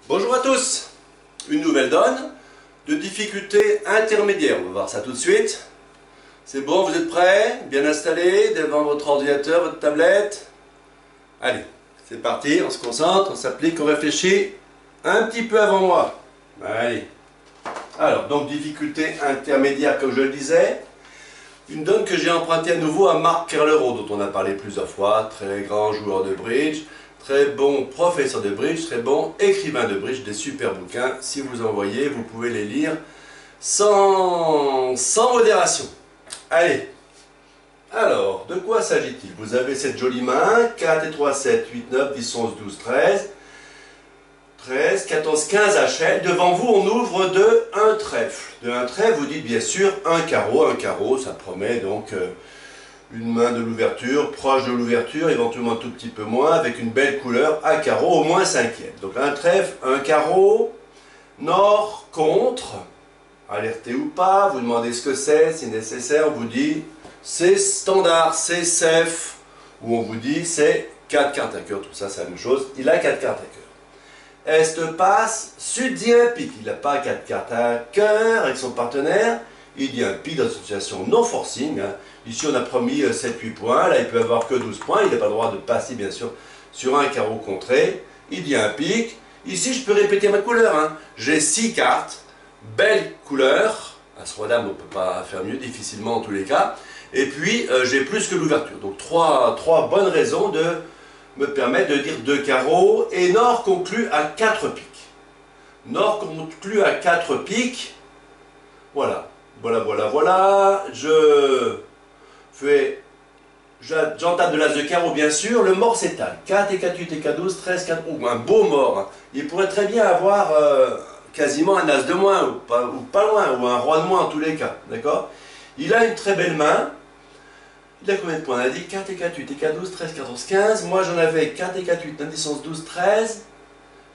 Bonjour à tous, une nouvelle donne de difficulté intermédiaire, on va voir ça tout de suite. C'est bon, vous êtes prêts? Bien installés devant votre ordinateur, votre tablette? Allez, c'est parti, on se concentre, on s'applique, on réfléchit un petit peu avant moi. Allez. Alors, donc difficulté intermédiaire comme je le disais. Une donne que j'ai empruntée à nouveau à Marc Kerlero, dont on a parlé plusieurs fois, très grand joueur de bridge, très bon professeur de bridge, très bon écrivain de bridge, des super bouquins. Si vous en voyez, vous pouvez les lire sans modération. Allez, alors, de quoi s'agit-il? Vous avez cette jolie main, 4 et 3, 7, 8, 9, 10, 11, 12, 13, 13, 14, 15 HL. Devant vous, on ouvre de un trèfle. De un trèfle, vous dites bien sûr un carreau, ça promet donc une main de l'ouverture, proche de l'ouverture, éventuellement un tout petit peu moins, avec une belle couleur à carreau, au moins cinquième. Donc un trèfle, un carreau, nord, contre, alerté ou pas, vous demandez ce que c'est, si nécessaire, on vous dit c'est standard, c'est safe, ou on vous dit c'est 4 cartes à cœur, tout ça c'est la même chose, il a 4 cartes à cœur. Est passe, sud dit un pic, il n'a pas 4 cartes à cœur avec son partenaire, il dit un pic dans une situation non forcing, hein. Ici on a promis 7-8 points, là il peut avoir que 12 points, il n'a pas le droit de passer bien sûr sur un carreau contré, il dit un pic, ici je peux répéter ma couleur, hein. J'ai 6 cartes, belle couleur, As-Roi-Dame on ne peut pas faire mieux, difficilement en tous les cas, et puis j'ai plus que l'ouverture, donc trois bonnes raisons de me permettre de dire 2 carreaux, et Nord conclut à 4 piques. Nord conclut à 4 piques, voilà, j'entame de l'as de carreau bien sûr, le mort s'étale, 4 et 4, 8 et 4, 12, 13, 4, ou un beau mort, hein. Il pourrait très bien avoir quasiment un as de moins, ou pas loin, ou un roi de moins en tous les cas, d'accord? Il a une très belle main. Il a combien de points? On a dit 4 et 4, 8 et 4, 12, 13, 14, 15. Moi j'en avais 4 et 4, 8, 9, 10, 11, 12, 13.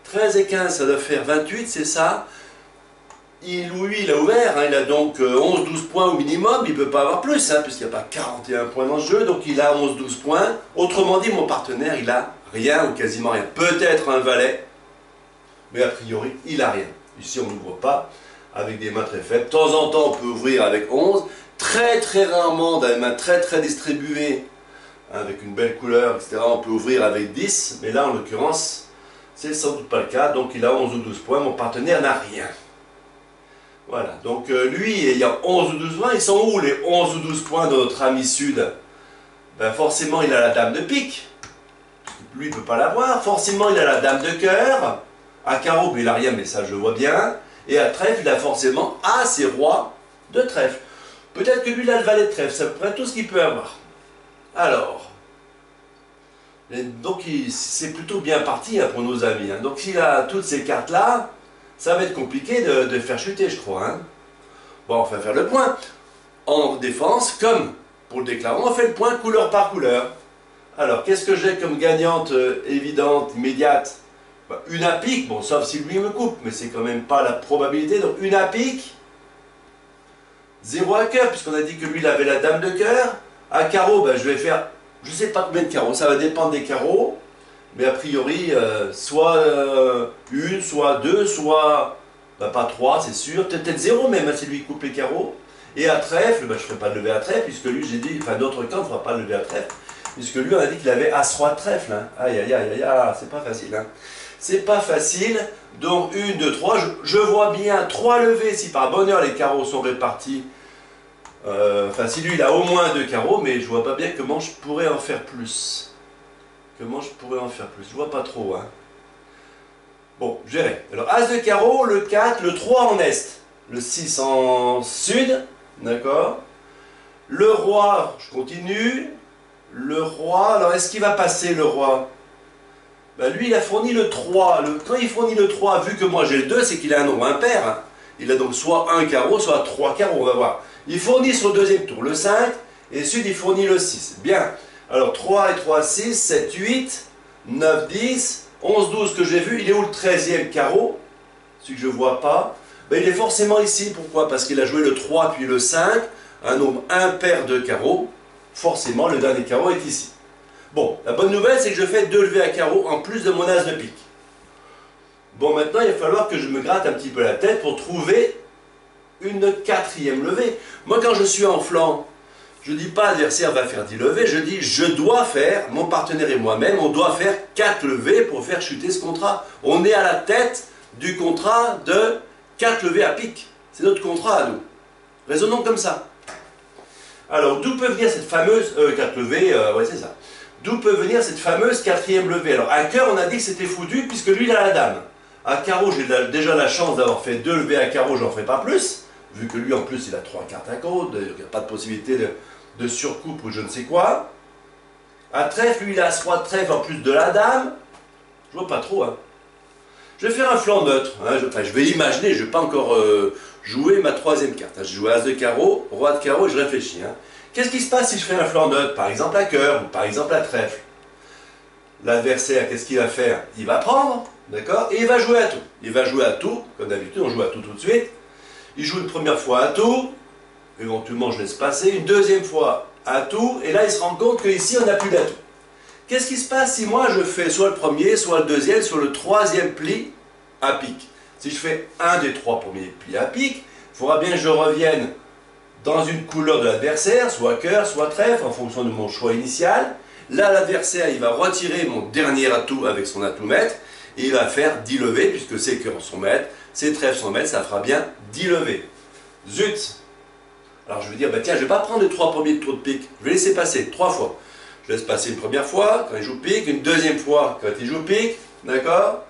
13 et 15, ça doit faire 28, c'est ça. Lui, il a ouvert, hein, il a donc 11-12 points au minimum, il ne peut pas avoir plus, hein, puisqu'il n'y a pas 41 points dans le jeu, donc il a 11-12 points. Autrement dit, mon partenaire, il a rien ou quasiment rien. Peut-être un valet, mais a priori, il a rien. Ici, on n'ouvre pas avec des mains très faibles. De temps en temps, on peut ouvrir avec 11. Très rarement, dans les mains très distribuées, avec une belle couleur, etc., on peut ouvrir avec 10, mais là, en l'occurrence, c'est sans doute pas le cas, donc il a 11 ou 12 points, mon partenaire n'a rien. Voilà, donc lui, ayant 11 ou 12 points, ils sont où les 11 ou 12 points de notre ami Sud? Ben forcément, il a la dame de pique, lui, il ne peut pas l'avoir, forcément, il a la dame de cœur, à carreau, mais il n'a rien, mais ça, je vois bien, et à trèfle, il a forcément ses rois de trèfle. Peut-être que lui, il a le valet de trèfle, c'est à peu près tout ce qu'il peut avoir. Alors, donc c'est plutôt bien parti, hein, pour nos amis, hein. Donc s'il a toutes ces cartes-là, ça va être compliqué de faire chuter, je crois, hein. Bon, on va faire le point. En défense, comme pour le déclarant, on fait le point couleur par couleur. Alors, qu'est-ce que j'ai comme gagnante évidente, immédiate? Ben, une à pique, bon, sauf si lui me coupe, mais c'est quand même pas la probabilité, donc une à pique. 0 à cœur, puisqu'on a dit que lui, il avait la dame de cœur. À carreau, ben, je vais faire, je ne sais pas combien de carreaux, ça va dépendre des carreaux. Mais a priori, soit une, soit deux, soit ben, pas 3, c'est sûr. Peut-être 0 même, hein, si lui coupe les carreaux. Et à trèfle, ben, je ne ferai pas le lever à trèfle, puisque lui, j'ai dit, enfin, notre camp ne fera pas le lever à trèfle. Puisque lui, on a dit qu'il avait As-Roi de trèfle, hein. Aïe, aïe, aïe, aïe, c'est pas facile, hein. C'est pas facile. Donc, 1, 2, 3. Je vois bien 3 levées si par bonheur les carreaux sont répartis. Enfin, si lui, il a au moins 2 carreaux, mais je vois pas bien comment je pourrais en faire plus. Comment je pourrais en faire plus? Je vois pas trop, hein. Bon, je verrai. Alors, As de carreau, le 4, le 3 en est. Le 6 en sud. D'accord. Le roi, je continue. Le roi, alors est-ce qu'il va passer le roi? Ben, lui, il a fourni le 3. Quand il fournit le 3, vu que moi j'ai le 2, c'est qu'il a un nombre impair, hein. Il a donc soit un carreau, soit 3 carreaux, on va voir. Il fournit sur le deuxième tour le 5, et Sud, il fournit le 6. Bien. Alors, 3 et 3, 6, 7, 8, 9, 10, 11, 12 que j'ai vu. Il est où le 13e carreau? Celui que je ne vois pas. Ben, il est forcément ici. Pourquoi? Parce qu'il a joué le 3 puis le 5, un nombre impair de carreaux. Forcément, le dernier carreau est ici. Bon, la bonne nouvelle, c'est que je fais 2 levées à carreau en plus de mon as de pique. Bon, maintenant, il va falloir que je me gratte un petit peu la tête pour trouver une quatrième levée. Moi, quand je suis en flanc, je ne dis pas l'adversaire va faire 10 levées, je dis je dois faire, mon partenaire et moi-même, on doit faire 4 levées pour faire chuter ce contrat. On est à la tête du contrat de 4 levées à pic. C'est notre contrat à nous. Raisonnons comme ça. Alors, d'où peut venir cette fameuse 4 levées, ouais, c'est ça. D'où peut venir cette fameuse quatrième levée? Alors, à cœur, on a dit que c'était foutu puisque lui, il a la dame. À carreau, j'ai déjà la chance d'avoir fait 2 levées à carreau, j'en ferai pas plus. Vu que lui, en plus, il a 3 cartes à carreau, il n'y a pas de possibilité de surcoupe ou je ne sais quoi. À trèfle, lui, il a As-Roi de trèfle en plus de la dame. Je vois pas trop, hein. Je vais faire un flanc neutre. Hein. Je vais imaginer, je ne vais pas encore jouer ma troisième carte. Hein. Je joue As de carreau, Roi de carreau et je réfléchis. Hein. Qu'est-ce qui se passe si je fais un flanc neutre, par exemple à cœur ou par exemple à trèfle? L'adversaire, qu'est-ce qu'il va faire? Il va prendre, d'accord? Et il va jouer à tout. Il va jouer à tout, comme d'habitude, on joue à tout tout de suite. Il joue une première fois à tout, éventuellement je laisse passer, une deuxième fois à tout, et là il se rend compte qu'ici on n'a plus d'atout. Qu'est-ce qui se passe si moi je fais soit le premier, soit le deuxième, soit le troisième pli à pic? Si je fais un des 3 premiers plis à pic, il faudra bien que je revienne dans une couleur de l'adversaire, soit cœur, soit trèfle, en fonction de mon choix initial. Là, l'adversaire, il va retirer mon dernier atout avec son atout maître, et il va faire 10 levées, puisque c'est cœur son maître, c'est trèfle son maître, ça fera bien 10 levées. Zut! Alors je vais dire, bah tiens, je ne vais pas prendre les 3 premiers tours de pique, je vais laisser passer 3 fois. Je laisse passer une première fois, quand il joue pique, une deuxième fois, quand il joue pique, d'accord?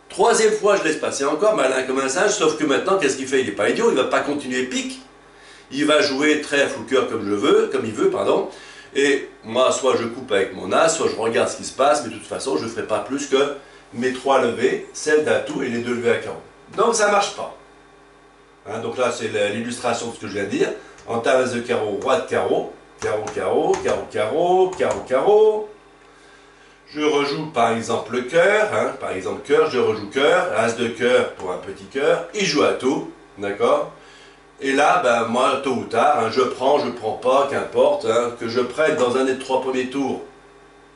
Troisième fois, je laisse passer encore, malin comme un singe, sauf que maintenant, qu'est-ce qu'il fait? Il n'est pas idiot, il ne va pas continuer pique. Il va jouer trèfle ou cœur comme il veut, pardon. Et moi, soit je coupe avec mon as, soit je regarde ce qui se passe, mais de toute façon, je ne ferai pas plus que mes 3 levées, celle d'atout et les 2 levées à carreau. Donc ça ne marche pas. Hein, donc là, c'est l'illustration de ce que je viens de dire. En As de carreau, Roi de carreau, carreau, carreau, carreau, carreau, carreau, carreau. Je rejoue par exemple le cœur, hein, par exemple cœur, je rejoue cœur, As de cœur pour un petit cœur, il joue à tout, d'accord? Et là, ben, moi, tôt ou tard, hein, je prends pas, qu'importe, hein, que je prenne dans un des 3 premiers tours,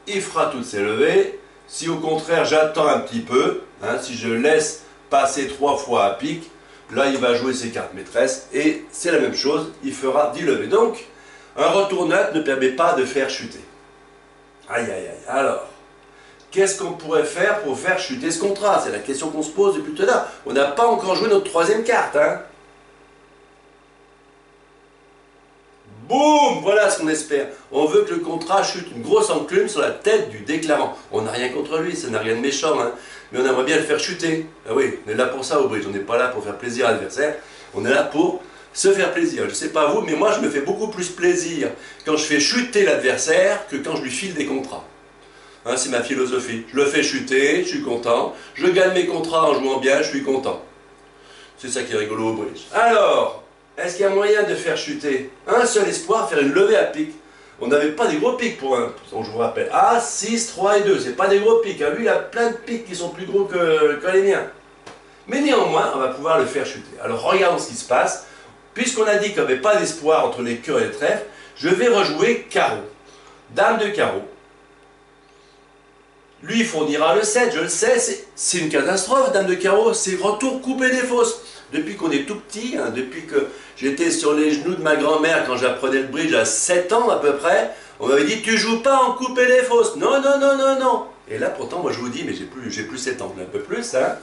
il fera toutes ses levées. Si au contraire, j'attends un petit peu, hein, si je laisse passer 3 fois à pic, là, il va jouer ses cartes maîtresses, et c'est la même chose, il fera 10 levées. Donc, un retour neutre ne permet pas de faire chuter. Aïe, aïe, aïe. Alors, qu'est-ce qu'on pourrait faire pour faire chuter ce contrat? C'est la question qu'on se pose depuis tout à l'heure. On n'a pas encore joué notre 3e carte, hein. Boum! Voilà ce qu'on espère. On veut que le contrat chute une grosse enclume sur la tête du déclarant. On n'a rien contre lui, ça n'a rien de méchant, hein. Mais on aimerait bien le faire chuter. Ah oui, on est là pour ça au bridge. On n'est pas là pour faire plaisir à l'adversaire. On est là pour se faire plaisir. Je ne sais pas vous, mais moi je me fais beaucoup plus plaisir quand je fais chuter l'adversaire que quand je lui file des contrats. Hein, c'est ma philosophie. Je le fais chuter, je suis content. Je gagne mes contrats en jouant bien, je suis content. C'est ça qui est rigolo au bridge. Alors, est-ce qu'il y a moyen de faire chuter un seul espoir, faire une levée à pic? On n'avait pas des gros pics pour un, je vous rappelle. As, 6, 3 et 2, c'est pas des gros pics. Hein. Lui, il a plein de pics qui sont plus gros que les miens. Mais néanmoins, on va pouvoir le faire chuter. Alors, regardons ce qui se passe. Puisqu'on a dit qu'il n'y avait pas d'espoir entre les cœurs et les trèfles, je vais rejouer carreau. Dame de carreau. Lui, il fournira le 7, je le sais, c'est une catastrophe, dame de carreau, c'est retour coupé des fausses. Depuis qu'on est tout petit, hein, depuis que j'étais sur les genoux de ma grand-mère quand j'apprenais le bridge à 7 ans à peu près, on m'avait dit tu joues pas en coupe et des fausses. Non, non, non, non, non. Et là pourtant, moi je vous dis, mais j'ai plus 7 ans, un peu plus, hein,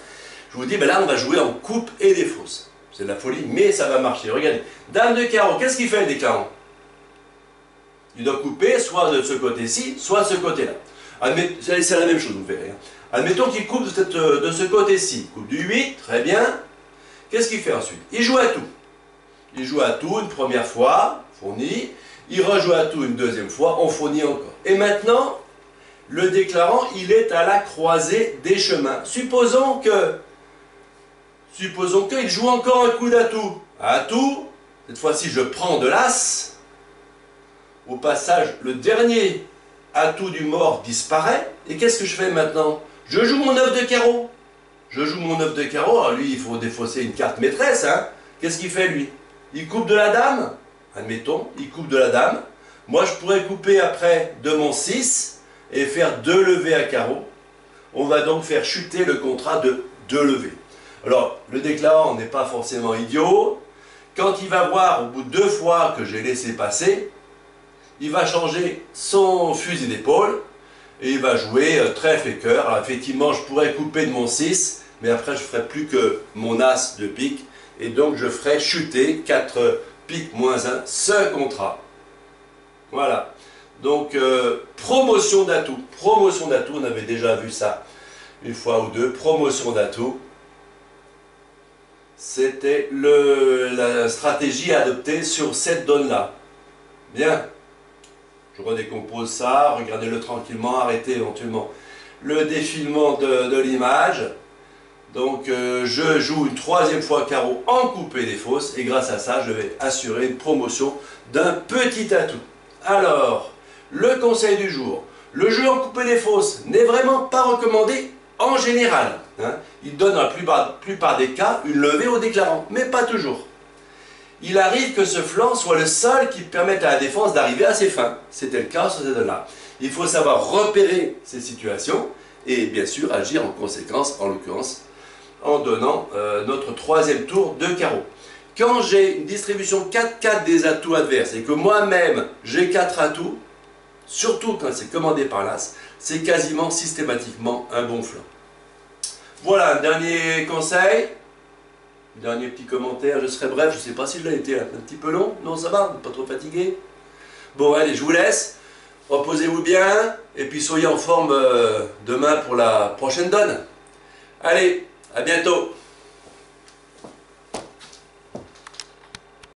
je vous dis, ben là on va jouer en coupe et des fausses. C'est de la folie, mais ça va marcher. Regardez, dame de carreau, qu'est-ce qu'il fait le déclarant? Il doit couper soit de ce côté-ci, soit de ce côté-là. C'est la même chose, vous verrez. Hein. Admettons qu'il coupe de ce côté-ci. Coupe du 8, très bien. Qu'est-ce qu'il fait ensuite? Il joue à tout. Il joue à tout une première fois, fournit. Il rejoue à tout une deuxième fois, on fournit encore. Et maintenant, le déclarant, il est à la croisée des chemins. Supposons qu'il joue encore un coup d'atout. Atout, cette fois-ci je prends de l'as. Au passage, le dernier atout du mort disparaît. Et qu'est-ce que je fais maintenant? Je joue mon 9 de carreau. Je joue mon 9 de carreau. Alors lui, il faut défausser une carte maîtresse. Hein. Qu'est-ce qu'il fait lui? Il coupe de la dame. Admettons, il coupe de la dame. Moi, je pourrais couper après de mon 6 et faire 2 levées à carreau. On va donc faire chuter le contrat de 2 levées. Alors, le déclarant n'est pas forcément idiot. Quand il va voir au bout de 2 fois que j'ai laissé passer, il va changer son fusil d'épaule et il va jouer trèfle et cœur. Alors effectivement, je pourrais couper de mon 6, mais après je ne ferai plus que mon as de pique et donc je ferai chuter 4 piques moins 1, ce contrat. Voilà. Donc promotion d'atout. Promotion d'atout, on avait déjà vu ça une fois ou deux. Promotion d'atout. C'était la stratégie à adopter sur cette donne-là. Bien. Je redécompose ça, regardez-le tranquillement, arrêtez éventuellement le défilement de l'image. Donc je joue une 3e fois carreau en coupé des fausses et grâce à ça, je vais assurer une promotion d'un petit atout. Alors, le conseil du jour. Le jeu en coupé des fausses n'est vraiment pas recommandé en général. Il donne dans la plupart des cas une levée au déclarant, mais pas toujours. Il arrive que ce flanc soit le seul qui permette à la défense d'arriver à ses fins. C'était le cas sur cette donne-là. Il faut savoir repérer ces situations et bien sûr agir en conséquence, en l'occurrence, en donnant notre 3e tour de carreau. Quand j'ai une distribution 4-4 des atouts adverses et que moi-même j'ai 4 atouts, surtout quand c'est commandé par l'As, c'est quasiment systématiquement un bon flanc. Voilà, un dernier conseil. Dernier petit commentaire, je serai bref, je ne sais pas si je l'ai été un petit peu long, non ça va, pas trop fatigué. Bon allez, je vous laisse, reposez-vous bien, et puis soyez en forme demain pour la prochaine donne. Allez, à bientôt.